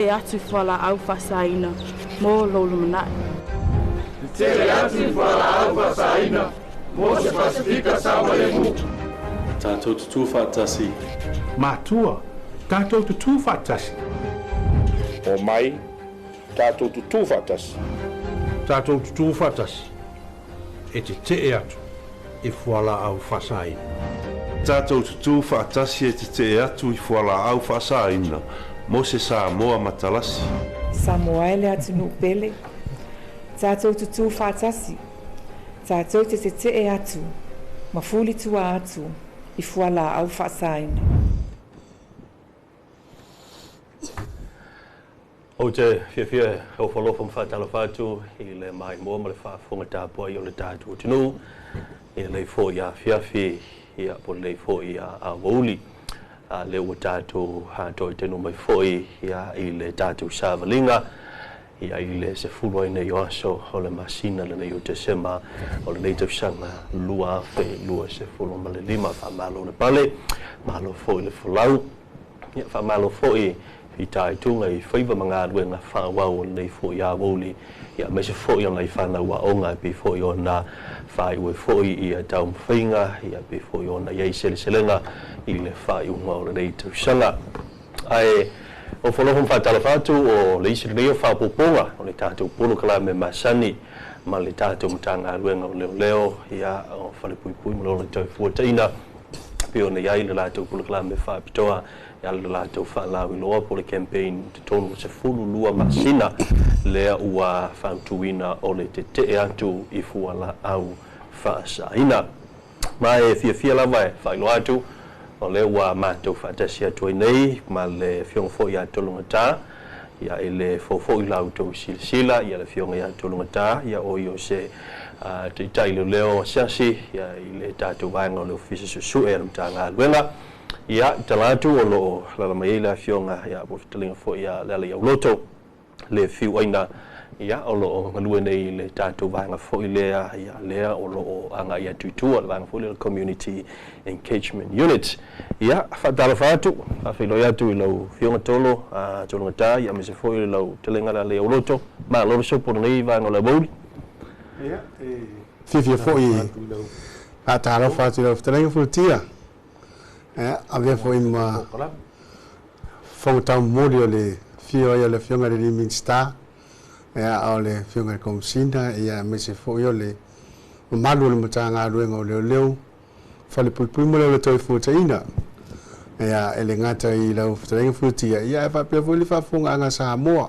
E atu whala au whasaina, mō lolo manai. Te atu whala au whasaina, mō se Pasifika Samoemu. Tātou tutu whātasi. Mātua, tātou tutu whātasi. O mai, tātou tutu whātasi. Tātou tutu whātasi. E te atu, e whala au whasaina. Tātou tutu whātasi e te atu I whala au whasaina. Mo se Samoa matalasi. Samoa ele atu no pele. Tātou tutu whātasi. Tātou te atu. Mafuli tua atu. I whala au whasaina. O te whiawhia o whalofa mwhatala whātu I le mai mua ma le whaafonga tāpua I o le tātua tunu. I le fo ia whiawhi ia po le fo ia a wauli. Le ua tātou hātoi tenu mai foi ia I le tātou sāwalinga. Ia I le se fulwa I nei o aso o le masina le nei o te sema o le nei tau sanga lua awhi lua se fulwa ma le lima whamalo le pale. Malo foi le fulau. Ia whamalo foi I tai tunga I whaiva mga aduenga whawau o nei foi a woli. Ia me se foi o nei whanau onga pi foi o na whai ue foi ia tau mwhinga. Ia pi foi o na iei sele selenga I le whai unga o le nei tau sanga. Ai o whalofa mwhatala whātu o le isi reo whapoponga o le tātou pono kala me masani ma le tātou mtanga aduenga o leo leo ia o whalepui mo le tau fuataina pio na iai le lātou pono kala me whapitoa ia le lātou whalau I loa po le campaign te tonu se fulu lua masina lea ua whautuina o le te atu I fuala au whaasaina. Mai fia lava e whailo atu o le ua mātou whaatasi atu ai nei ma le fionga fo ia tolunga tā ia I le fo I lautou sila ia le fionga ia tolunga tā ia o I o se te itai leo siasi ia I le tātou vaenga o le ofisa susu e alamta ngā luenga ia talatu o lo la mai la fionga ia po telinga fo ia le ia loto le fiu aina ia o lo ngalue nei le tātou vaenga fo I lea ia lea o lo anga ia tuitua le vaenga fo le community engagement unit ia whatala whātu whawhilo ia tu I lau fionga tolo tolunga tā ia me se fo I lau telinga la lea loto ma lolo sopo nei vaenga o le bauli ia fifia fo I atara whātu lau telinga fo tia avea fo I ma whangtau mori o le fio ia le fionga le Liming Star o le fionga le komsina ia me se fo I le malu le matanga ruenga o leo whale pui mo le toi fuataina ia ele ngata I lau telinga fo tia ia whapea fo I le whafunga anga Samoa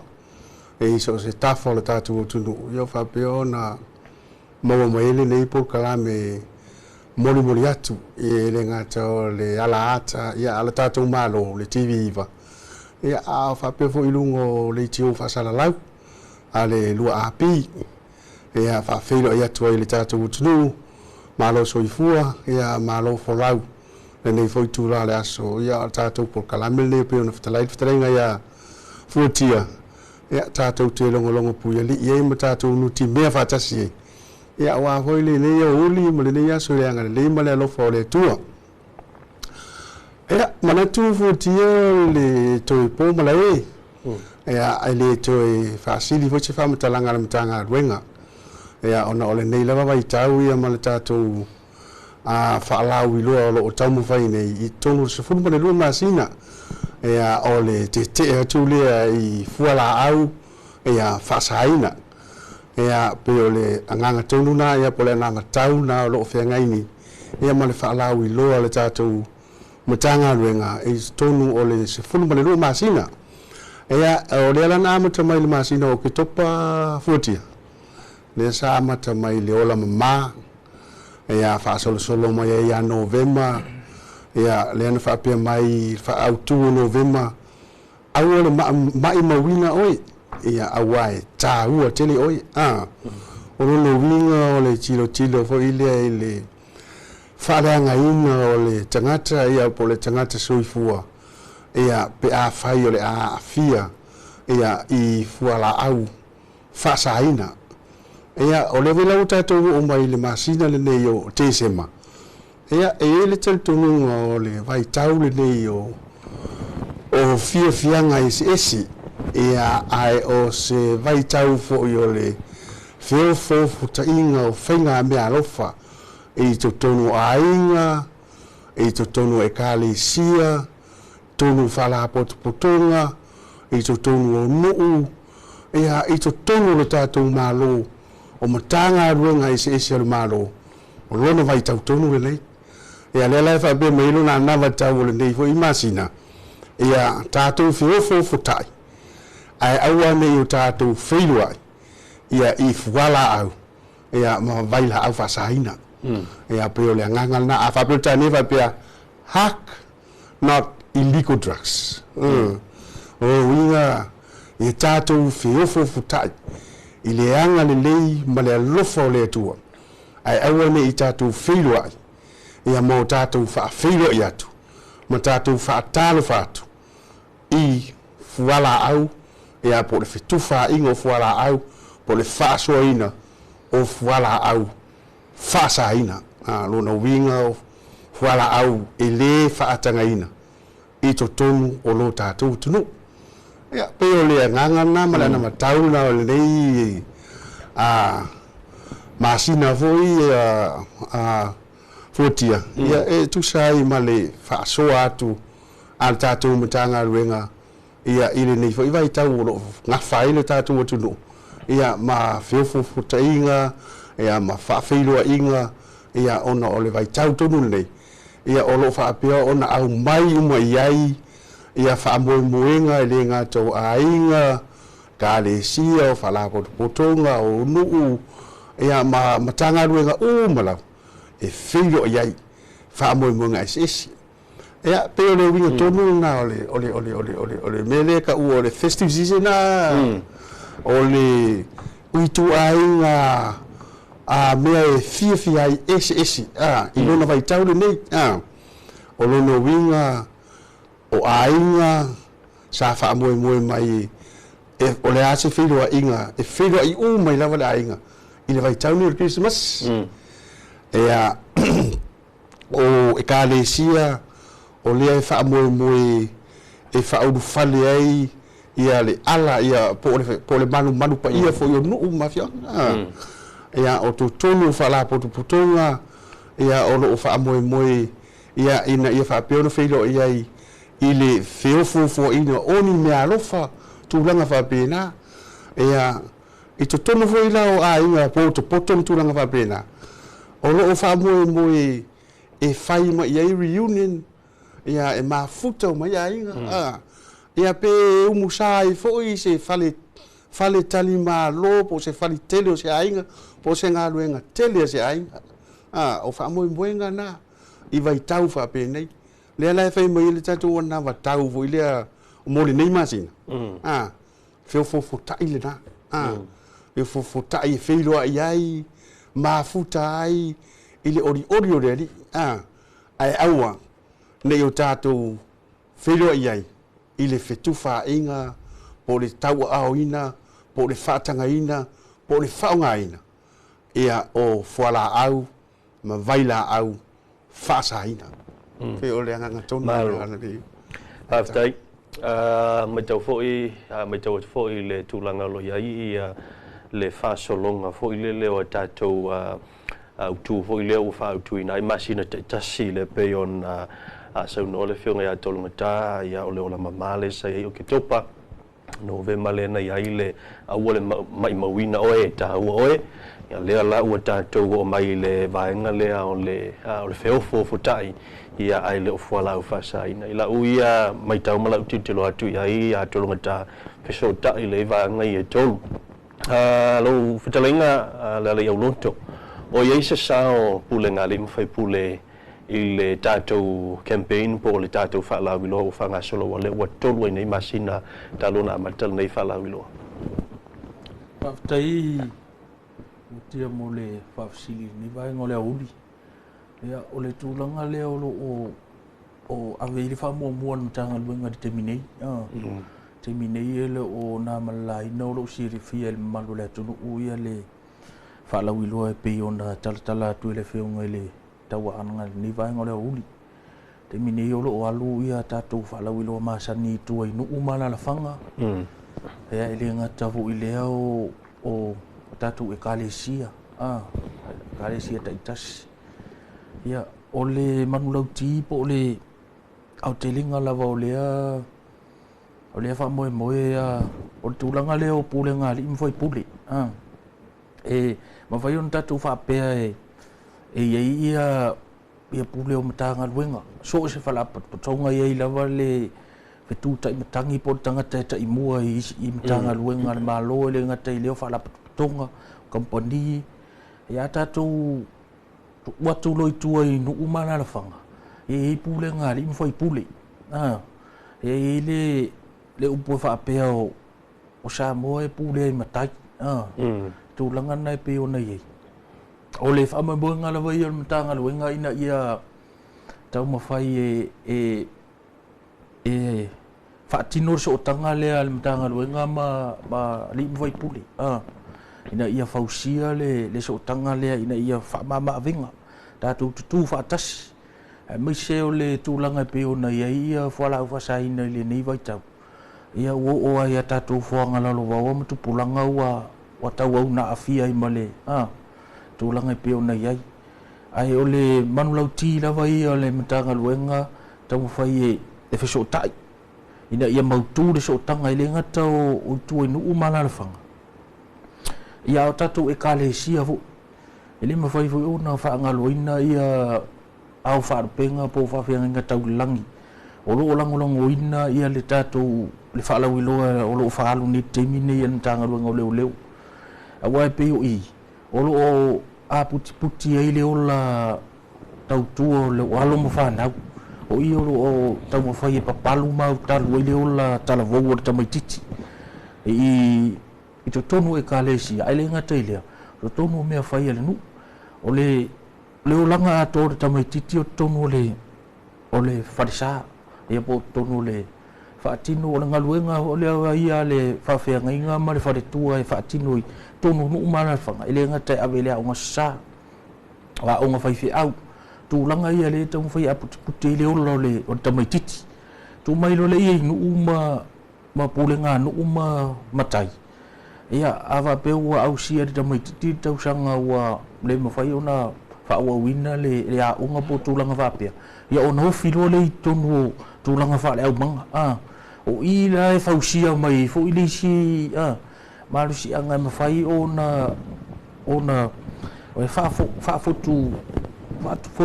e so se tafo le tātou tunu ia whapea na maua maele nei po kalame mori atu e le ngata o le ala ata ia ala tātou malo le TV iwa ia a whapea fo I lungo le tio whasala lau a le lua api ia whawhelo ia tua I le tātou tunu malo soifua ia malo folau le nei fo I tūra le aso ia tātou por kalame le peo na whatalenga ia fuatia ia tātou te longo puia li ia ma tātou nuti mea whatasi ei ia wa hoi le nei o uli ma le nei aso le anga le ma le alofa o le tua ia mana tu fuatia le toi po ma le ia ai le toi whaasili fo te whamatalanga le matanga ruenga ia ona o le nei lava vai tau ia ma le tātou whaalau I loa o lo o taumu whai nei I tonu se funu ma le lua masina ia o le te atu lea I fuala au ia whasaina ia pe o le anganga tonu na ia po le anganga tau na o lo o whiangaini ia ma le whaalau I loa le tātou matanga ruenga I tonu o le se funu ma le lua masina ia o le alana amata mai le masina o ke topa fuatia le sa amata mai le ola mama ia whaasolo mai ia November ia le ana whaapea mai whaautu o November au le mai mawina oi ia awai tā ua tele oi o lo winga o le tilo fo I le whareanga ina o le tangata ia po le tangata soifua ia pe a whai o le a fia ia I fuala au whasaina ia o le vila utatou o mai le masina le nei o te sema ia e le talitonu o le vai tau le nei o fia fianga esi ia ai o se vai tau fo i o le feo fofu ta inga o whainga mea alofa i to tonu ainga i to tonu e kale sia tonu whala potonga i to tonu o nuu ia i to tonu le tātou malo o matanga ruenga i se ese alu malo o lona vai tau tonu le nei ia le lai wha be meilo na nawa tau le nei fo i masina ia tātou feo fofu tai ai aua nei o tātou whailua ia i fuala au ia ma vaila au whasaina ia peo le ngangal na a whapilta newa pia hack not illegal drugs o inga i tātou whiofo futai i le anga le lei ma le alofa o le atua ai aua nei i tātou whailua ia mo tātou whaafeilua i atu ma tātou whaatalo whaatu i fuala au ia po le fetufa ingo fuala au po le whaasoaina o fuala au whaasaina lona winga o fuala au e le whaatangaina i to tonu o lo tātou tunu ia peo le ngangana ma lana matau na o le nei masina foi fotia ia e tu sai ma le whaasoa atu al tātou matanga ruenga ia ile nei foi vai tau o ngafa ile tātou tunu ia ma feofo tainga ia ma whaafeilua inga ia ona o le vai tau tonu nei ia o lo whaapea ona au mai uma iai ia whaamoemoenga e le ngā tau ainga ka le sia o whalapo potonga o nuu ia ma matanga ruenga malau e whilo iai whaamoemoenga esi ia peo le winga tonu na ole mele ka o le festive season na o le uitu ainga mea e fia ai esi i lona vai tau le nei o lona winga o ainga sa whaamoemoe mai o le ase whiloa inga e whiloa i mai lava le ainga i le vai tau ni o Christmas ea o e ka le sia o lea e whaamoemoe e whauru whale ai ia le ala ia po le manu pa ia fo yo nuu mafia ia o to tonu fala potonga ia o lo fa moe ia ina ia fa peo no felo ia i le feofo fo ina oni me alofa tu langa fa pena ia i to tonu fo ila o a inga potom tu langa fa pena o lo fa moe e fai ma ia reunion ia e mafuta ma ia inga ia pe umusai foi se fale tali malo po se fale tele o se ainga po se nga luenga tele se ainga o fa mo mbuenga na i vai tau fa pe nei le la fa mo ile tatu ona va tau vo ile mo le nei masina fe fo tai le na e fo tai fe lo ai ma futa ai ile ori o le ai aua nei o tatu fe lo ai i le fetufa inga po le tau aoina po le whaatangaina po le whaungaina ia o whala au ma vaila au whaasaina pe o le anga tonu ana ni aftai mai tau foi le tūlanga lo iai ia le whaasolonga foi le o tātou autu foi le o whaautuina i masina te tasi le peon so no le fionga ya tolunga ta ya ole ola mamale sa yo ke topa no ve male na ya ile a ole mai mawina oe ta oe ya le la o ta to o mai le vaenga le ole feofo futai ya ai le ofala o fasa ina ila uia mai tau mala utitelo atu ya tolunga ta feso ta ile vaenga ye tolu lo futalenga la le yoloto o ye se sao pulenga le mfai pule i le tātou campaign po le tātou whaalawilo o whangasolo wa le watolu nei masina talona matal nei whaalawilo. Paftai utia mo le whafsili ni vai ngole auli. Ia o le tūlanga lea o aveili whaamua nutanga luenga di teminei. Teminei ele o nā malai nau lo siri fia le malu le atunu uia le whaalawilo e pei o na talatala atu ele whiunga ele tawa anga ni vai ngole uli te mini yolo o alu ia tatu fala wilo masani tu ai no umala la fanga ia ele ngata fu ile o tatu e kalesia kalesia taitas ia ole manulau ti po ole au telinga lava ole fa moe o tulanga leo pulenga li foi puli e ma vai on tatu fa pe ia pule o matanga luenga so se fala patonga ia lava le tu tai matangi po tanga ta imua i matanga luenga le malo le ngata leo fala patonga company ya tatu watu loi tua i nu umana la fanga e pule ngali mo foi pule e le upo fa pe o sa mo e pule i matai tu langa nai pe ona ye o le fa mo ngala vai o matanga luenga ina ia tau ma fai e fa tinor so tanga le al matanga luenga ma li mo foi pule ina ia fausia le so tanga le ina ia fa mama venga tatu tu fa tas mai se le tu langa pe ona ia fala fa sai ina le nei vai tau ia o ia tatu fo ngala lo wa mo tu pulanga wa tau na afia i male tu langa pe ona ia ai ole manulau ti la vai ole matanga luenga tau fai e fe so tai ina ia mau tu le so tanga ile ngata o tu no umala la fanga ia o tatu e kalesia fu ele ma fai fu ona fa ngaloina ia au fa penga po fa fianga ngata ulangi o lo lango ina ia le tatu le fa la wilo o lo fa alu ni temine ia tanga lo ngole leu a wa pe o lo a puti ai le ola tau tu le walo mo fa na o i o tau mo fai papalu ma talu le ola tala vo ta mai titi i to tonu e kalesia ai le ngata ile to tonu me fai le nu ole le langa to ta mai titi o tonu ole farisa e po tonu le fatino o ngaluenga ole ia le fa fe nga ma le fa de tua e fatino tonu nu mana fa ile ngata avele a nga sa wa o nga fai fi au tu langa ia le tu fai a puti le o ta mai titi tu mai lo le i nu ma pulenga nu matai ia ava pe wa au sia de mai titi tau sanga wa le ma fai ona fa wa wina le a unga po tulanga va pe ia ona filo le tonu tulanga fa le au manga o ila e fa usia mai fo ile si malu si anga ma fai ona o fa fo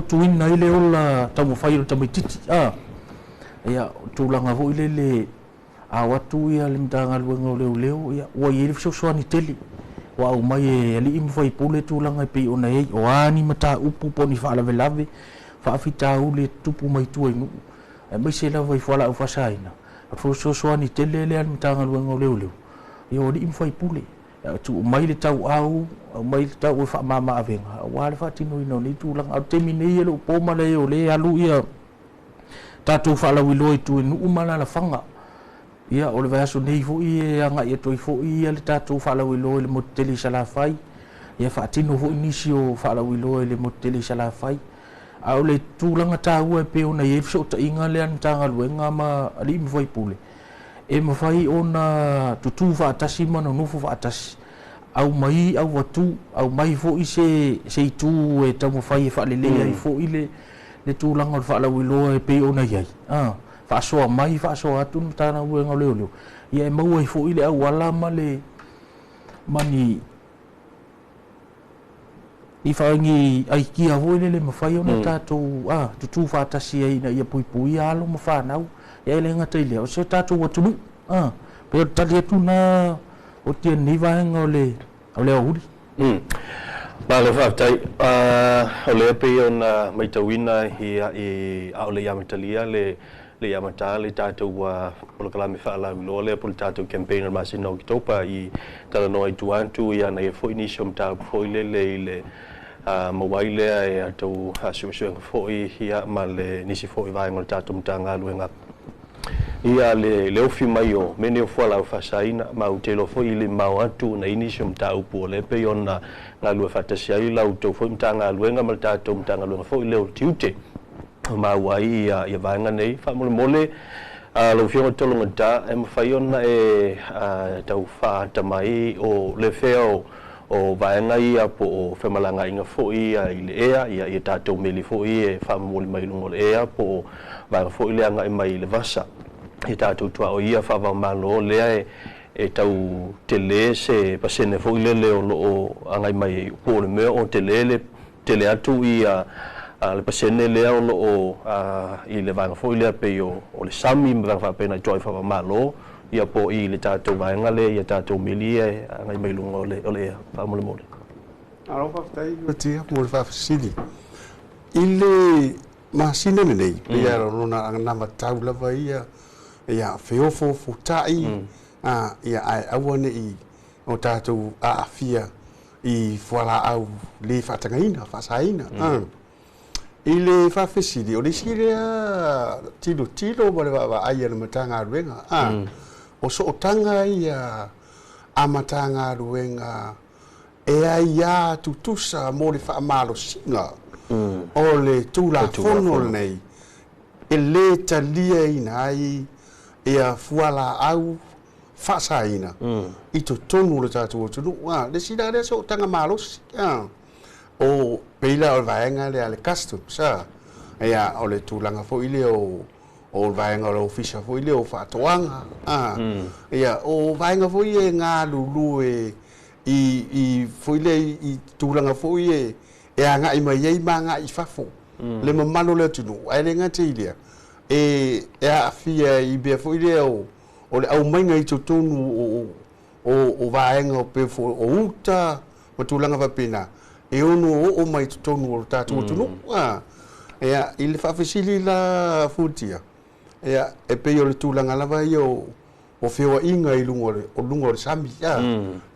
tu ina ile ola tau fai ta mai titi ia tulanga vo ile le a watu ia limtanga luenga leo ia wa ile so ni teli wa o mai ali im foi pule tu langa pe ona e o ani mata upu poni fa la velave fa fita ule tupu mai tu inu e mai se la vai fala o fa saina fo so ni tele le limtanga luenga leo ia o im foi pule tu mai le tau au mai le tau fa mama avenga wa le fa tino ino ni tu langa temine lo po male o le alu ia tatu fa la wiloi tu inu umala la fanga ia o le vaso nei fo i anga ia toi fo i le tatu fa la wilo le moteli sala fai ia fa tino fo inisio fa la wilo le moteli sala fai a le tulanga ta ua pe ona ia so ta inga le an tanga luenga ma ali mi foi pule e ma fai ona tutu fa tasi mana no fo fa tasi au mai au watu au mai fo i se tu e ta mo fai fa le ai fo i le tulanga fa la wilo pe ona ia fa so mai fa so atun tana wenga leo ia mau ai fo ile au wala male mani i fa ngi ai ki a vo le mafai ona tatu tu fa tasi ai na ia pui alo mo fa nau ia le ngata ile o se tatu watu pe tali tu na o tien ni va ngole ole uri ba le fa tai ole pe ona mai tawina i ole ya metalia le amata le tatu wa o kala me fa la lo le por tatu campaigner masino topa i tala no i tuantu ia na fo initium ta fo le mobile e to asumsio fo ia ma le nisi fo vai ngol tatu mtanga luenga ia le ofi mai o mene o fola fa saina ma o telo fo ile ma atu na initium ta upo le pe ona na lu fa tasia ila o to fo mtanga luenga ma tatu mtanga luenga fo ile o tiute ma wai ia vanga nei fa mole lo fio tolo ngata e mafaiona e tau fa tamai o le feo o vaenga ia po o femalanga inga foi ia i le ea ia i tātou meli foi e whamoli mai lungo le ea po vaenga foi le anga i mai le vasa i tātou tua o ia whawa malo lea e tau tele se pasene foi le leo lo o anga i mai po le mea o tele atu i le pasene lea o lo o i le vaenga foi lea pe o le sami me vaenga whapena joy whawa malo ia po i le tātou vaenga le ia tātou meli e anga i mai lungo o le ea whamole mole. Aro whaftai o tia mo le whafasili. I le masina nei, ia rona anga matau lava ia whiofo futai, ia ai awane i o tātou aafia i whala au le whatangaina, whasaina. I le whafasili, o le sirea tilo mo le wawa aia na matanga ruenga. O so tanga ia amatanga ruenga e ia tutusa mo le whaamalo singa o le tūla whono nei e le talia ina ai e a fuala au whasaina i to tonu le tātou o tunu le sida le so tanga malos o peila o vaenga le ale customs e a o le tūlanga fo ile o vaenga o ofisa fo ile o whatoanga ia o vaenga fo ie ngā lulu i fo ile i tūlanga fo ie e anga i mai ei manga i fafo le mamalo le tunu ai le ngate ilia e a fia i bea fo ile o le au mainga i tonu o vaenga o pe fo o uta o tūlanga vapena e ono o mai tonu o tatu tunu ia i le whawhisili la futia ia e pe o le tūlanga lava i o whioa inga i lungo le sami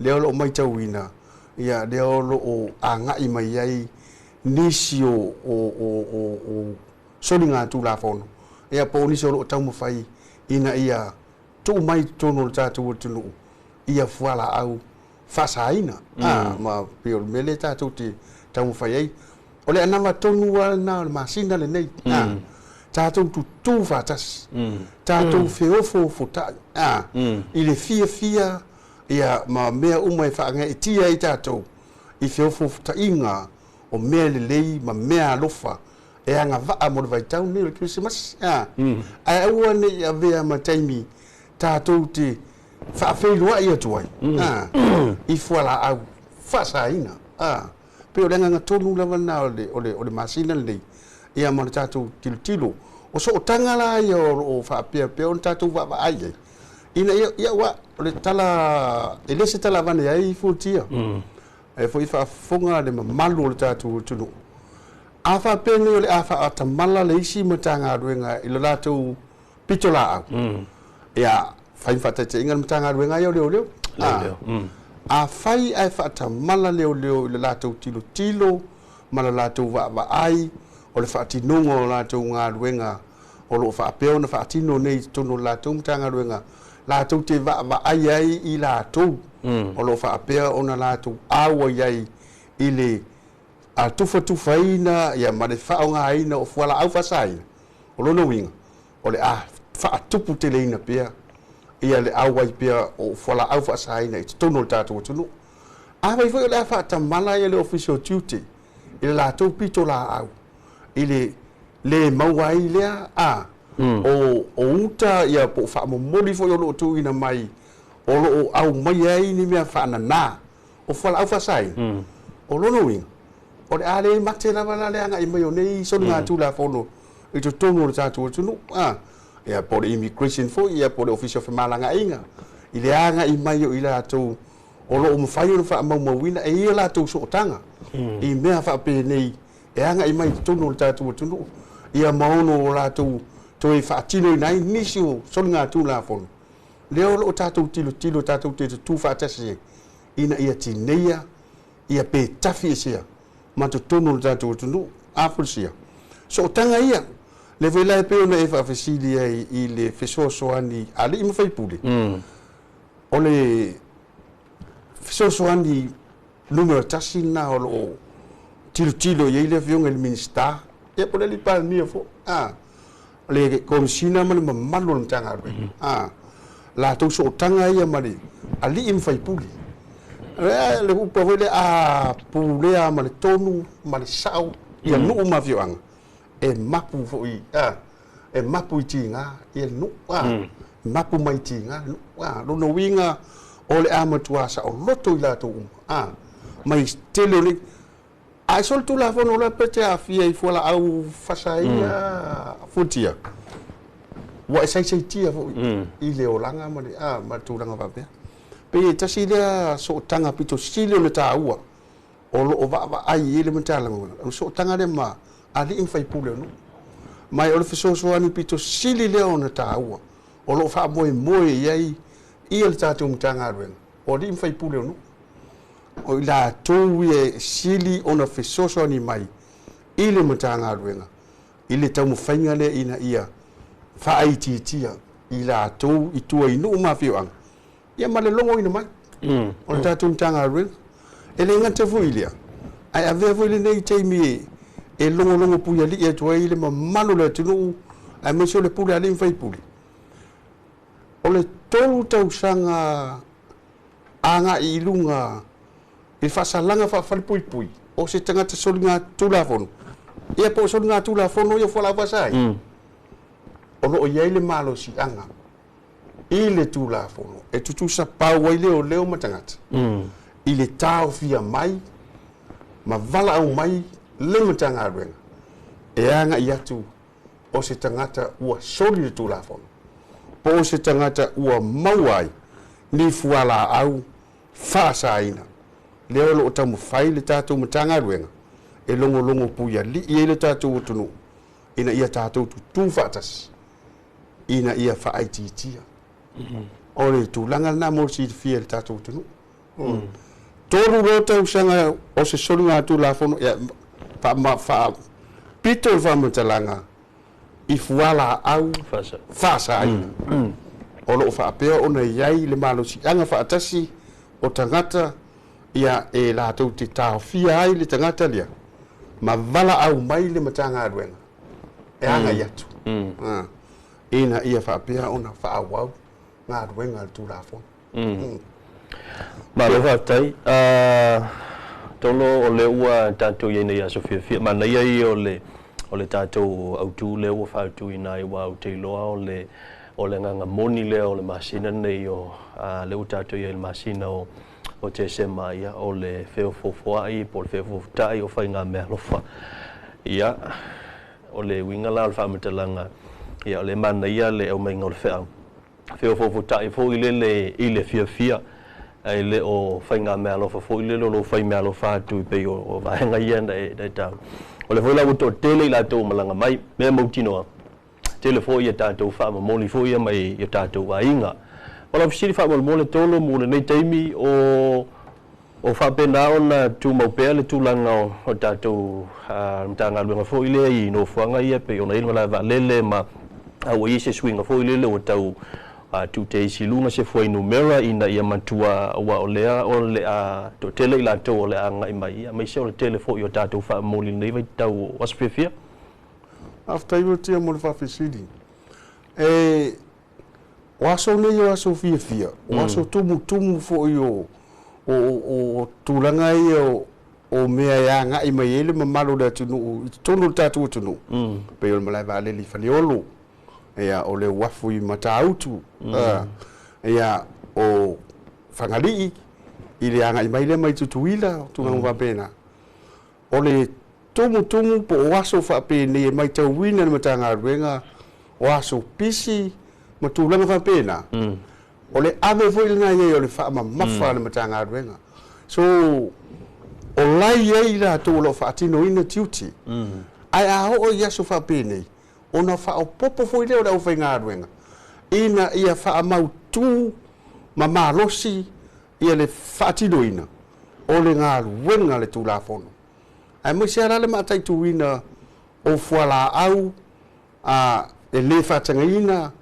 leo lo mai tauina ia leo lo o anga i mai ai nisi o solinga tūla fono ia po nisi o lo tau mawhai ina ia tu mai tono le tātou tunu ia fuala au whasaina ma pe o mele tātou te tau mawhai ai o le anawa tonu na le masina le nei tātou tu whatas tātou whiofo futai i le fia ia ma mea umai whaanga e tia i tātou i whiofo futainga o mea le lei ma mea alofa e anga vaa mo le vaitau nei le Christmas ai aua nei a vea ma taimi tātou te whaafeilua i atuai i fuala au whasaina pe o le nganga tonu lava na o le masina le nei ia ma le tātou tilo o so o tangala ia o whaapea pe o tātou wa ai ina ia wa o le tala e lese tala vane ai futia e fo i whaafonga le malu o le tātou tunu a whaapea nei o le a whaatamala le isi matanga ruenga i le lātou pitola au ia whai whatete inga matanga ruenga ia o leo a whai ai whaatamala leo i le lātou tilo ma le lātou wa ai o le whaatinonga o lātou ngā ruenga o lo whaapeo na whaatino nei tono lātou mtanga ruenga lātou te wa ai i lātou o lo whaapea o na lātou awa iai i le a tufa ina ia ma le whaonga aina o fuala au whasaina o lono winga o le a whaatupu te leina pia ia le awa i pia o fuala au whasaina i tono lātou o tunu awa i fwoi o le a whaatamala ia le official duty i le lātou pito la au i le mauai lea o uta ia po whaamomoli fo i o loo tu ina mai o loo au mai ai ni mea whaanana o whala au whasai o lono winga o le ale mate lava la leanga i mai o nei sonu ngā tūla whono i to tono le tātou o tunu ia po le immigration fo ia po le official whamalanga inga i le anga i mai o i la tau o loo mawhai o whaamaumawina e ia la tau sootanga i mea whaape nei e anga i mai tono le tātou o tunu ia maono o lātou toi whaatino i nai nisi o sonu ngā tūla whono leo lo tātou tilo tātou te tu whaatasi ina ia tineia ia pe tafi e sea ma to tono le tātou o tunu apolisia so tanga ia le vela pe ona e whaafesili i le fesoasoani ale i mawhaipule o le fesoasoani numero tasi na o lo tilo ye le fionga le minister e pole li pa ni fo le komsina ma le mamalo le tanga ruenga la to so tanga ia ma le ali im fai puli le upa vele a pulea ma le tonu ma le sau ia nu ma vioanga e mapu foi e mapu tinga ia nu mapu mai tinga no no winga o le amatua sa o loto ila to mai tele le ai sol tu la fono la pete a fia I fola au fasaia futia wa sai tia fo I le olanga ma le ma tu langa va pe pe tasi le so tanga pito sile le taua o lo va ai ele mentala o so tanga le ma ali in fai pule no mai o le fiso so ani pito sile le ona taua o lo fa moi ai I le tatu mtanga ren o di in fai pule no o la to e sili ona fiso so ani mai I le mtanga ren I le tamu fainga le ina ia fa ai titia I la to I tu ai no ma fiang ia male longo ina mai o tatu mtanga ren ele ngata fuilia ai ave fuile nei teimi e longo puia li e tu ai le mamalo le tunu ai me so le pule ali fai pule o le tolu tau sanga anga I lunga I fasalanga fa pui o se tangata solinga tulafon ia po solinga tulafon ia fola vasai o lo ia le malo si anga I le tulafon e tutu sa pau ile o leo matangata I le tau fia mai ma vala au mai le matanga renga e anga ia tu o se tangata ua soli le tulafon po se tangata ua mauai ni fuala au fasaina leo lo tamu fai le tatu matanga renga e longo puia li I le tatu tunu ina ia tatu tu fatas ina ia fa aititia o le tulanga na mo si fia le tatu tunu tolu rota usanga o se solinga tu la fono ya fa Peter fa matalanga I fuala au fasa o lo fa pe ona yai le malo si anga fa atasi o tangata ia e la tu te tafia ai le tangata lia ma vala au mai le matanga aduenga e anga yatu ina ia fa pe ona fa au nga aduenga tu la fono ma lo fa tai tolo o le ua tatu ye nei aso fia ma nei ai o le tatu au tu le ua fa tu ina I wa te loa o le nga moni le o le masina nei o le ua tatu ye le masina o te sema ia o le feo fofo ai po le feo fofo tai o fa nga me lofa ia o le winga la fa metalanga ia o le mana ia le o mai ngol feo fofo tai fo ile fia ai le o fainga me alo fa foi le lo fai me alo fa tu pe o va nga yenda e ta o le foi la to tele la to malanga mai me mo tino tele foi e ta to fa mo li foi mai e ta to va inga o la fisi fa mo le tolo mo le nei taimi o fa pe na ona tu mo pe le tu langa o ta to mtanga lo foi le I no fanga ia pe ona ina la va lele ma a o ise swing foi le o tau tu te isi lunga se foi numera ina ia matua wa olea o le a to tele la to le anga I mai se o tele fo yo tatu fa moli nei vai tau wasfia after you tia mo fa fisidi waso le yo aso fia waso tumu fo yo o tulanga yo o mea ya nga I mai ele mamalo le tunu tonu tatu tunu pe yo malai va le li faliolo ia o le wafu I matautu ia o fangali I le anga I mai le mai tutuila tunga wa pena o le tumu po waso fa pene mai tawina le matanga ruenga waso pisi matulanga fa pena o le ave foi na ye o le fa mafa le matanga ruenga so o lai ye la to lo fa tino ina tiuti ai a o yaso fa pene ona fa o popo foi le o fa ngaruenga ina ia fa mau tu mama losi ia le fatino ina o le ngaruenga le tu la fono ai mo se le matai tu ina o fuala au e le fatanga ina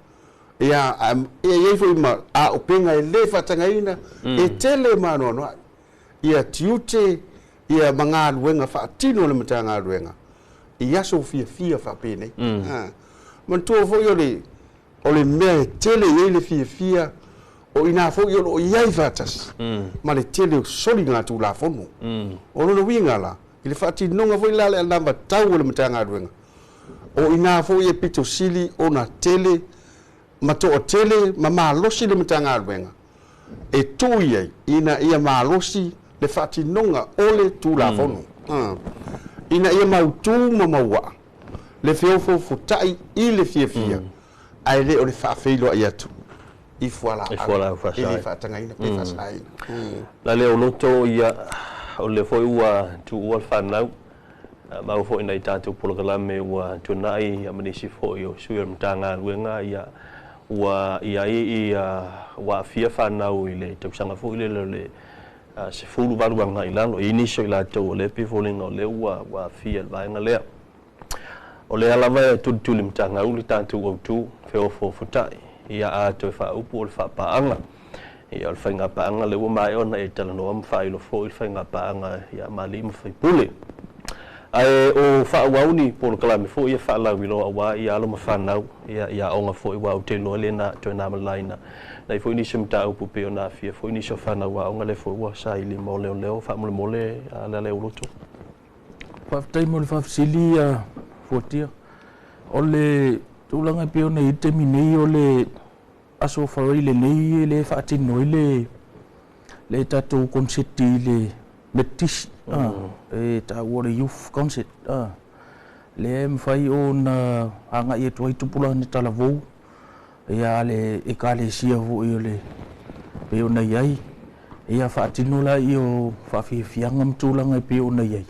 ia e foi ma a o penga e le fatanga ina e tele mano no ia tiute ia mangaruenga fatino le matanga ruenga ia so fia fa pene man to fo yo le me tele ye le fia o ina fo yo o iai fatas ma le tele soli nga tu la fono o no winga la ile fati nonga fo ila le namba tau le mtanga ruenga o ina fo ye pito sili ona tele ma to o tele ma losi le mtanga ruenga e tu ye ina ia ma losi le fati nonga ole tu la fono ina ia mautu mamawa le feo fo futai i le fia ai le o le faafeilo ai atu i fuala i fa tangaina pe fa sai la le loto ia o le foi ua tu ua fanau ma fo ina tatu programe ua tunai amanisi fo yo suir mtanga wenga ia ua ia wa fia fanau ile tupsanga fo ile le se fulu valu nga ilalo inisio ila to le pe foling o le wa fia va nga le o le alava tu limtanga uli tatu o tu feo fo futai ia a to fa upu fa paanga ia fa nga paanga le mai ona e tala no am fa ilo fo fa nga paanga ia malim fa pule ai o fa wauni por klame fo ia fa la wilo wa ia lo mafanau ia onga fo wa o te no le na to na malaina na fo ni simta upu pe ona fia fo ni so fa na wa onga le fo wa sai le mo le fa mo le ala le uloto fa tai mo fa silia fotia ole tulanga pe ona ite minei ole aso fari le nei le fati no le tatu concert le metis e ta wore youth concert le mfai ona anga ye toi tupula ni talavo ya le ekale sia vo le pe ona yai ya fati no la io fa fi fianga tulanga pe ona yai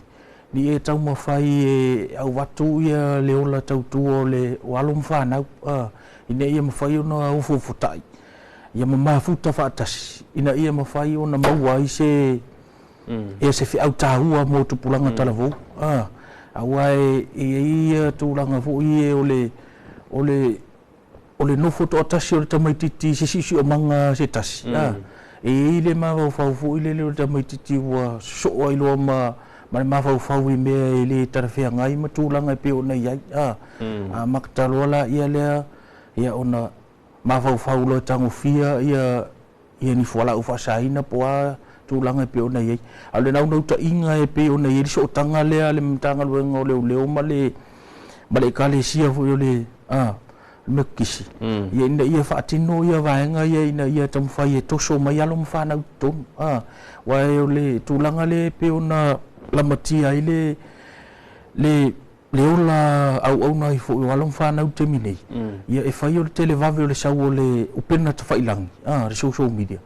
ni e tau mawhai e au watu ia le ola tau tuo le walo mwhanau ina ia mawhai ona ufu futai ia mamafuta whaatasi ina ia mawhai ona mawai se e se fi au tahua mo tupulanga talavu awa e ia tūlanga fu ie ole nofo to atasi o le tamaititi se sisi o manga se tasi e ile mawa fau fu ile le tamaititi wa soa iloa ma fau i mea le tarafea ngai matulanga pe ona iai maktalola ia lea ia ona ma fau lo tango fia ia ni fola u fasaina poa tulanga pe ona iai ale nau ta inga e pe ona iai so tanga lea le mtanga luenga leo male kale sia fu le mekisi ia ina ia fatino ia vaenga ia ina ia tamfai e toso mai alo mfana ton wa le tulanga le pe ona la matia ile le ola au nai fo walong fa na utemini ia e fai o tele vave o le sau o le upena te failang le social media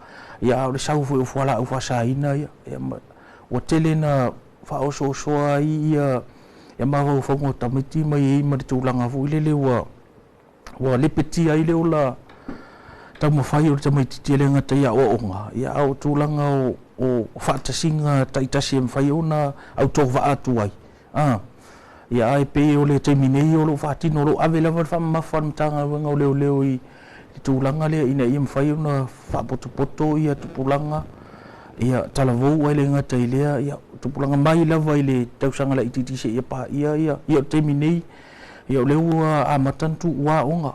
ia o le sau fo wala u fa saina ia o tele na fa o so ia ma va fo mo tamiti mai ma te ulanga fo ile le wa le peti ai le ola ta mo fai o te mai tele ngata ia o onga ia au tulanga o fatasinga taitasi mfai ona au tova atu ai ia ai pe o le terminei o lo fatino lo avela fa mafan tanga wenga o leo i tulanga le ina i mfai ona fa poto ia tupulanga ia talavou ai le ngata ilea ia tupulanga mai lava ile tausanga la ititi se ia pa ia terminei ia o leo a matantu wa onga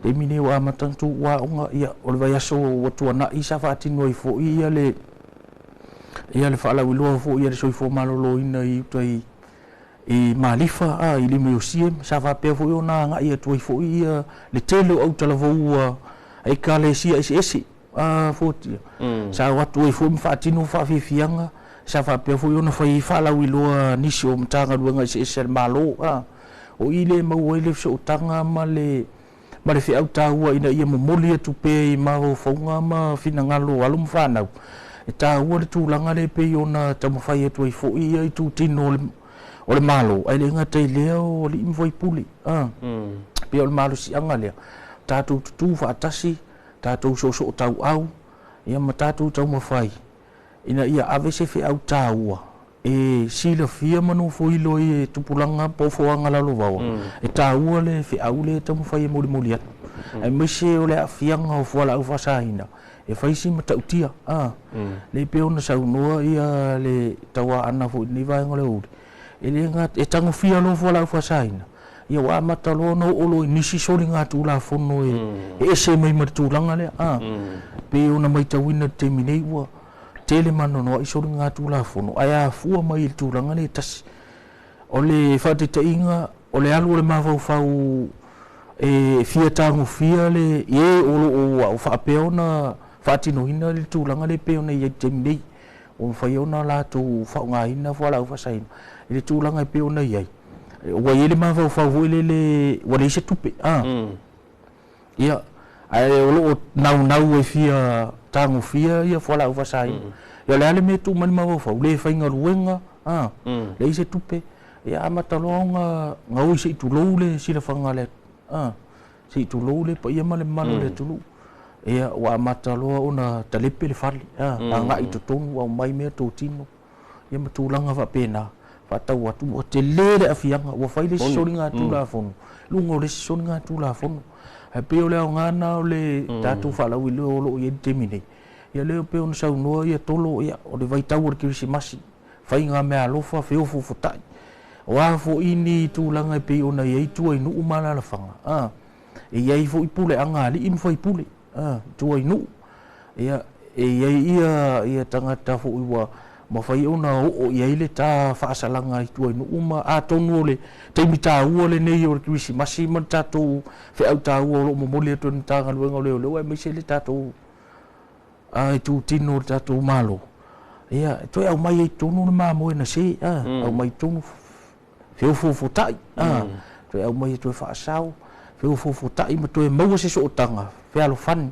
terminei wa matantu wa onga ia o le vai aso watu na isa fatino i fo ia le fala wilo fo ia le soifo malolo ina i tai e malifa i le museum sa va pe fo ona nga ia tu fo ia le telo au talavou ai kale sia esi fo sa watu fo fatino fa fianga sa va pe fo ona fai fala wilo nisi o mtanga luenga esi malo o ile mau ile so tanga male fi au taua ina ia momoli atu pe i mau fonga ma finangalo alum fanau e taua le tūlanga le pe ona tamawhai atu ai fo ia i tu tino o le malo ai le ngata i lea o li imwai puli pe o le malo si anga lea tātou tutu whaatasi tātou so o tau au ia ma tātou tau mawhai ina ia ave se fi au taua e sila fia manu foi lo e tupulanga po foanga la lo vawa e taua le fi au le tamu fai moli at e mese o le afianga o foala au fasaina e fai si mata utia le pe ona sa noa ia le tawa ana fo ni vai ngole uri e le ngat e tangu fia lo foala au fasaina ia wa matalo no olo nisi soli ngā tūla whono e se mai ma tūlanga lea pe ona mai tawina te minei ua tele mano no i soli ngā tūla whono ai a fua mai il tūlanga le tasi o le whate ta inga o le alu le mawau whau e fia tango fia le ie olo o whapeo na whatino hina le tūlanga le peo na i te minei o whai ona la tū whau ngā hina whala au whasaina i le tūlanga peo na iai wa ele ma fa le wale se tupe ia ai o nau e fia tango fia ia fola u vasai ia le ale me tu man ma fa le fa inga ruenga le se tupe ia matalonga ngau se tu lole si le fanga le si tu lole pa ia male malo le tu ia wa matalo ona talepe le fali nga i tu tonu wa mai me tu tino ia matulanga va pena tau atu o te lere a fianga ua whai le sisori ngā tūla whono lungo le sisori ngā tūla whono he peo leo ngāna o le tātou whalau i leo lo i te minei ia leo peo na sau noa ia tolo ia o le vai tau o le kirisi masi whai ngā mea alofa wheo fufutai o afo ini tūlanga i peo na iei tua i nuu mana la whanga e iei fo i pule anga li im fo i pule tua i nuu ia e iei ia tangata fo i wa ma fai ona o ia ile ta faasalanga i tua no uma a tonu le te mita ua le nei o krisi masi man tatou fe au ta ua lo mo mole to tanga luenga le le me se le tatou ai tu tino tatou malo ia to au mai tonu ma mo na se au mai tonu fe fu tai to au mai to faasau fe fu tai ma to mo se so tanga fe alo fan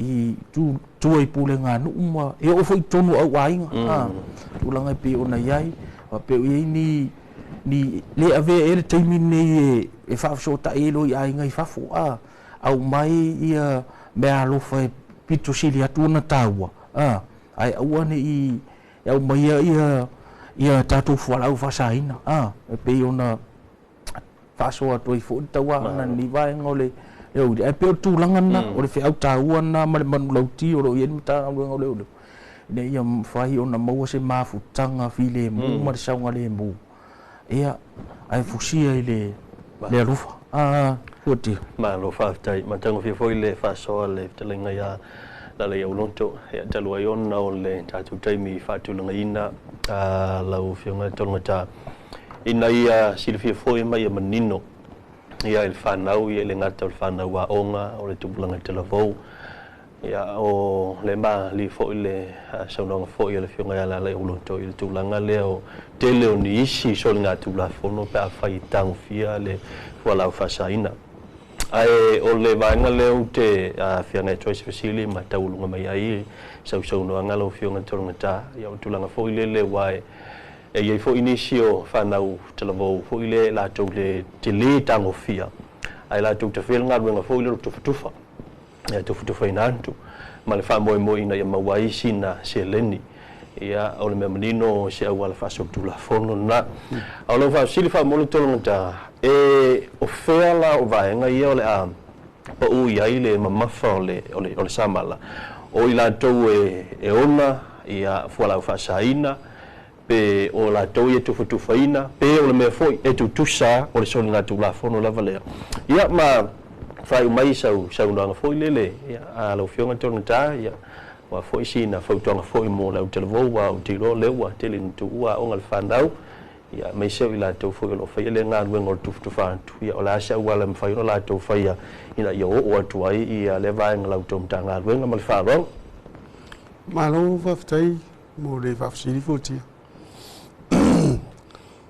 i tu ai pule ngā nuuma e o foi tonu au ainga tulanga pe ona iai wa pe i ni le ave e taimi nei e fa so ta e lo ia inga i fa fu au mai ia me alo fa pito sili atu na taua ai au ne i au mai ia tatu fu au fa saina e pe ona fa so atu i fu taua na ni vai ngole eu e pe tu langana o le fe au taua na ma le manu lauti o lo yen ta o le ne ia fai ona mau se mafutanga file mu ma sa ngale mu ia ai fusia ile le rufa futi ma lo fa tai ma tango fi foi le fa so le telenga ya la le o lonto ya talo ai ona o le tatu taimi fa tu lenga ina la o fionga tonga ta ina ia silfia foi mai manino ia il fanau ia le ngata il fanau wa onga o le tupulanga telefou ia o le ma li fo le saunanga fo ia le fionga ia la le ulonto il tupulanga leo tele o ni isi so le ngata la fono pe afai tang fia le wala fasaina ai o le vanga leo te fianga choice facility ma taulunga mai ai sau no ngalo fionga tonga ta ia o tupulanga fo le wai e ia fo inisio fanau telefou fo ile la tau le tele tango fia ai la tau te fel nga wenga fo ile tufa ia tufa inantu ma le fa mo ina ia mawai sina se leni ia o le menino se au ala fa so tu la fono na o lo fa silifa mo le tolonga e o fela o vaenga ia o le a po u ia ile mamafa o le samala o ila tau e ona ia fo la fa saina pe o la tau e tufa faina pe o le me foi e tu tusa o le solinga tu la fono la valea ia ma fai mai sau no foi lele ia a lo fionga tonu ta ia wa foi sina fo tonga foi mo la televo wa o tilo le wa telin tu wa o ngal fandau ia mai se ila tu foi lo fai le ngal wen o tufa fa tu ia o la sa wa le fai no la tu fai ina yo o tu ai ia le va ngal tu tanga wen ngal fa ro malo va ftai mo le va fsi foti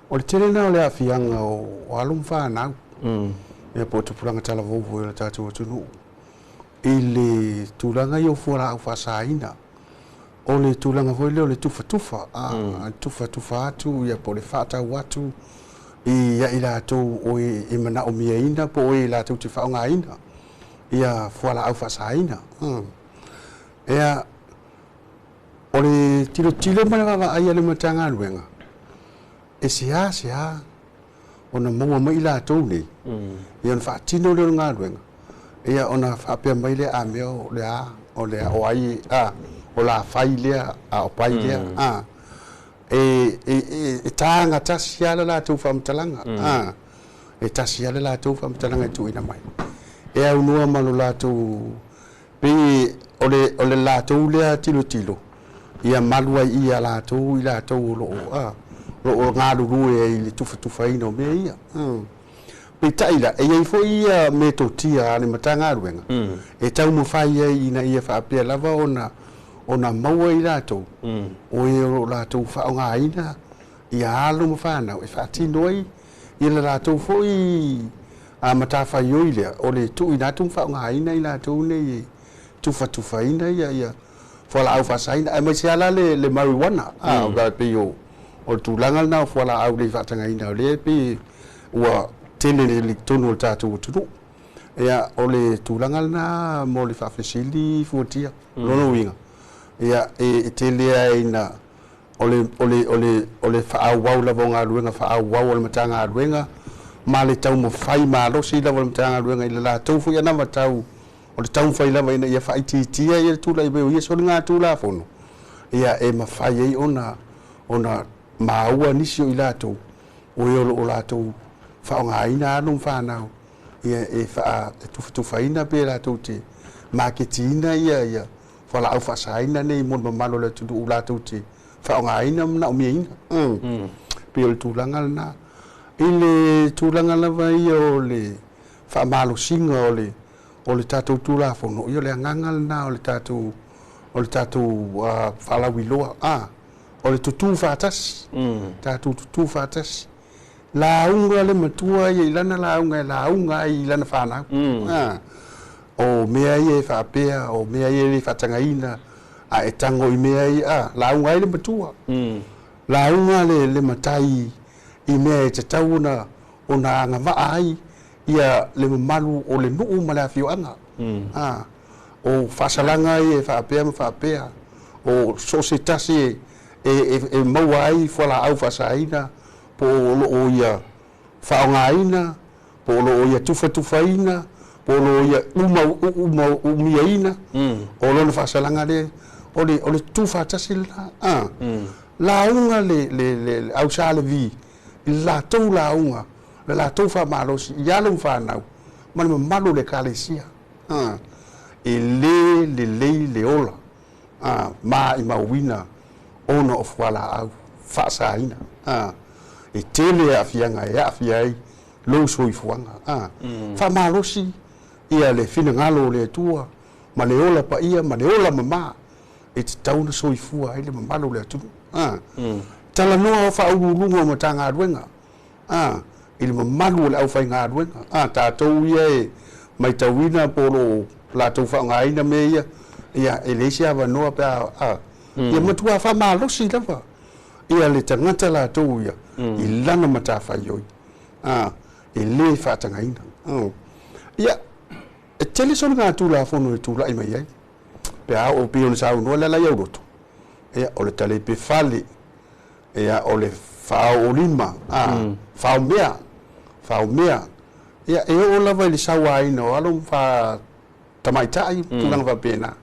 o le tele na le afianga o alum fa na e po tu pulanga tala vovo e tatu tunu ile tulanga yo fora fa saina o le tulanga foi le tufa tufa atu ya po le fata watu i ya ila to o e mana o mia ina po e la tu te fa nga ina ia fora au fa saina ia o le tilo mana va ai le matanga luenga e sia ona mo mai la to ni ia fa tino le nga luenga ia ona fa pe mai le a meo le a o le o ai o la fai le a o pai le e tanga tasia la tu fam talanga e tasi ale latou faamatalaga e tuuina mai e aunua ma lo latou pe ole latou lea tilo ia malu ai ia latou i latou lo galulu e ai le tufatufaina o mea ia pe taila e iai foʻi ia me totia a le matagaluega e taumafai ai ina ia faapea lava ona maua i latou o e o latou faaogāina ia alo ma fanau e faatino ai ia le latou foʻi a matafai oi lea o le tuuina atu faaogāina i latou nei tufatufaina ia falaau faasaina e mai se ala le marijuana o ga pe o tulaga lana o falaau le faatagaina o lea pe ua tele le tonu o le tatou tunu ia o le tulaga lana mo le faafesili fuatia lona uiga ia e tele ai na o le faaauau lava o galuega faaauau o le matagaluega ma le taumafai malosi lava o le matagaluega i le latou foi ana matau o le taumafai lava ina ia faaitiitia ia le tulaʻi mai o ia so le gatulafono ia e mafai ai ona maua nisi o i latou o e o latou faaogāina alo fanau ia e tufatufaina pe latou te maketiina ia falaau faasaina nei mo mamalo le tunuu latou te faaogāina na o miaina pe o le tulaga lana i le tulaga lava ia o le faamalosiga o le tatou tulafono ia o le agaga lana o le tatou faalauiloa o le tutū faatasi tatou tutū faatasi lauga le matua ia i lana lauga e lauga ai i lana fanau o mea ia e faapea o mea ia le faatagaina a e tago i mea ia lauga ai le matua lauga le matai i mea e tatau ona agavaa ai ia le mamalu o le nuu ma le afioaga o faasalaga ai e faapea ma faapea o so se tasi e maua ai falaau faasaina po loo ia faaogāina po loo ia tufatufaina po loo ia umiaina o lona faasalaga le o le tufaatasi lana lauga le ausa levi i latou lauga le latou faamalosi ia lou fanau ma le mamalu le kalesia e lelei le ola ma i mauina ona o falaau faasaina e tele afianga e afia ai lou soifuaga faamalosi ia le finagalo le atua ma le ola paia ma le ola mamā e tatauna soifua ai le mamalu le atunu talanoa o faaululuga o matagaluega i le mamalu o le ʻaufaigaluega tatou ia e mai tauina po lo latou faaogāina me ia e leisi avanoa pe ia matua faamalosi lava ia le tagata latou ia i lana matafai oi e lē faatagaina ia e tele so le gatulafono e tulaʻi mai ai pe a o pio le saunua le alai auloto ia o le talepe fale ia o le faolima faomea ia e o lava i le sauaina o alo fa tamaitaʻi tulaga faapena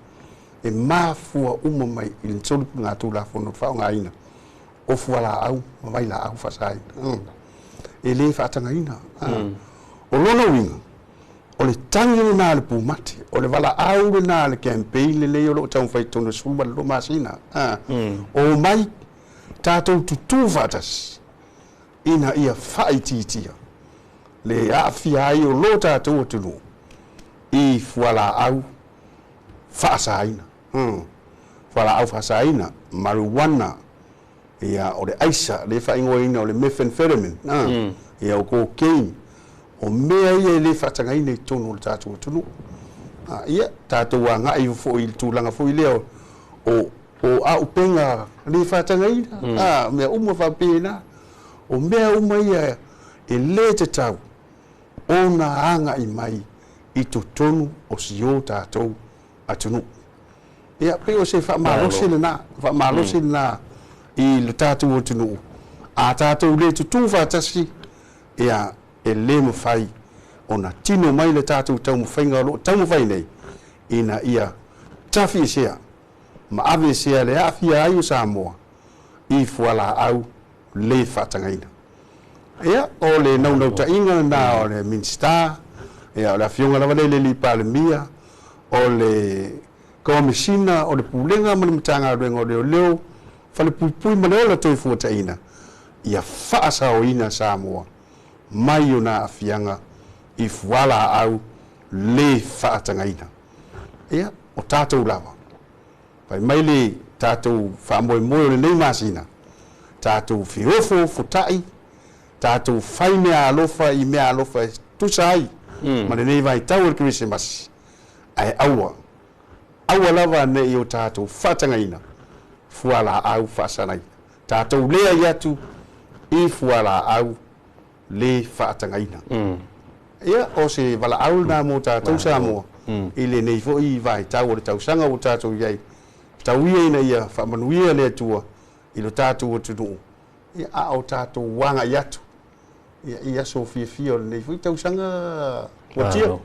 e mafua uma mai i le soli gatulafono faaogāina o fualaau ma mai laau faasaina e lē faatagaina o lona uiga o le tagi lenā le pumati o le valaau lenā le campaign lelei o loo taufaitonu sulu ma le loo masina o mai tatou tutū faatasi ina ia faaitiitia le aafia ai o lo tatou atunuu i fualaau faasaina fualaau faasaina marijuana ia o le aisa le faaigoaina o le methamphetamine ia o cocaine o mea ia i le faatagaina i tonu o le tatou atunuu ia tatou agaʻi foʻi i le tulaga foʻi lea o aʻupega le faatagaina mea uma faapena o mea uma ia e lē tatau ona agaʻi mai i totonu o sio tatou atunuu ia pe o se faamalosi lenā i le tatou atunuu a tatou lē tutū faatasi ia e lē mafai ona tino mai le tatou taumafaiga o loo taumafai nei ina ia tafi esea ma ave esea le aafia ai o Samoa i fualaau lē faatagaina ia o le naunau taʻiga na o le minista ia o le afioga lava lei le lipalemia o le komisina o le pulega ma le matagaluega o leoleo falepuipui ma le ola toe fuataʻina ia faasaoina Samoa mai ona afiaga i fualaau le faatagaina ia o tatou lava pai mai le tatou faamoemoe o lenei masina tatou fiofo fotaʻi tatou fai mea alofa i mea alofa e tusa ai ma lenei vaitau o le kirisimasi ae aua lava nei o tatou faatagaina fualaau faasanaina tatou lea i atu i fualaau le faatagaina ia o se valaau na mo tatou Samoa i lenei foʻi i vaitau o le tausaga o tatou iai tauia ina ia faamanuia le atua i lo tatou atunuu ia a o tatou waga i atu ia i aso fiafia o lenei foʻi tausaga ua tia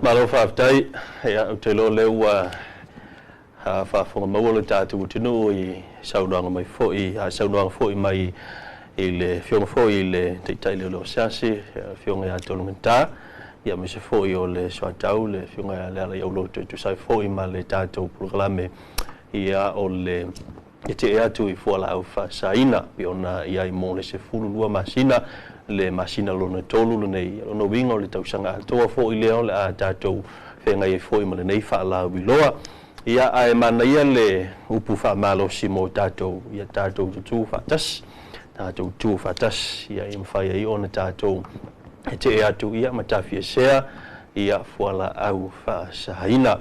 malo faafetai ia o te lo le ua faafoga maua le tatou atunuu i saunoaga mai foʻi a saunoaga foʻi mai i le fioga foʻi i le taʻitaʻi leo seasi fioga iā tolugata ia ma se foʻi o le soatau le fioga le ala iau lotou tusai foʻi ma le tatou polokalame ia o le e te atu i fualaau faasaina pe ona ia i mo le se fululua masina le masina lona tolu lenei lona uiga o le tausaga atoa foʻi lea o le a tatou feagai ai foʻi ma lenei faalau iloa ia ae manaia le upu faamalosi mo tatou ia tatou tutū faatasi tatou tu faatasi ia i mafai ai ona tatou e te atu ia ma tafiesea ia fualaau faasaina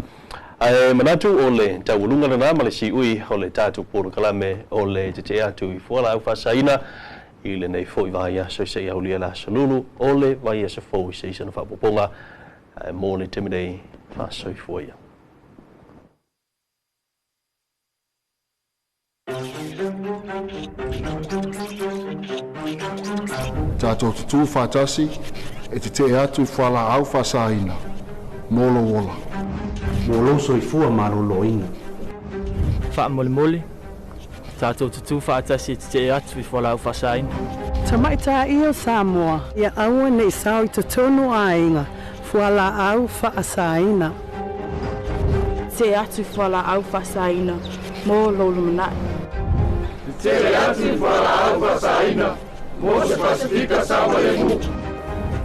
ae manatu o le taualuga lanā ma le siʻui o le tatou polokalame o le te atu i fualaau faasaina i lenei foʻi vaiaso i seʻi aulia le asolulu o le vaiaso fou i se isana faapopoga mo le temi nei faasoifua ia Tatou tutū faatasi e te atu i fualaau faasaina molo ola mo lo soifua ma loloina faamolemole tatou tutū faatasi te atu i fualaau faasaina tamaitaʻia o Samoa ia aua nei sao i totonu aiga fualaau faasaina te atu i fualaau faasaina mo lolumanaʻi te atu i fualaau faasaina mo se pasifika samalemu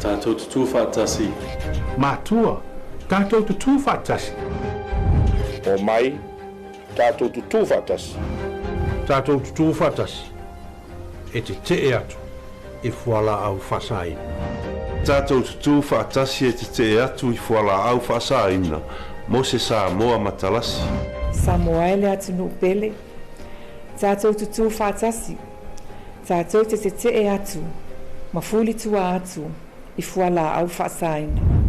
tatou tutū faatasi matua tatou tutū faatasi o mai tatou tutū faatasi tatou tutū faatasi e te tee atu i fualaau faasaina tatou tutū faatasi e te tee atu i fualaau faasaina mo se Samoa ma talasi Samoa e le atunuu pele tatou tutū faatasi tatou te atu ma fuli tua atu i fualaau faasaina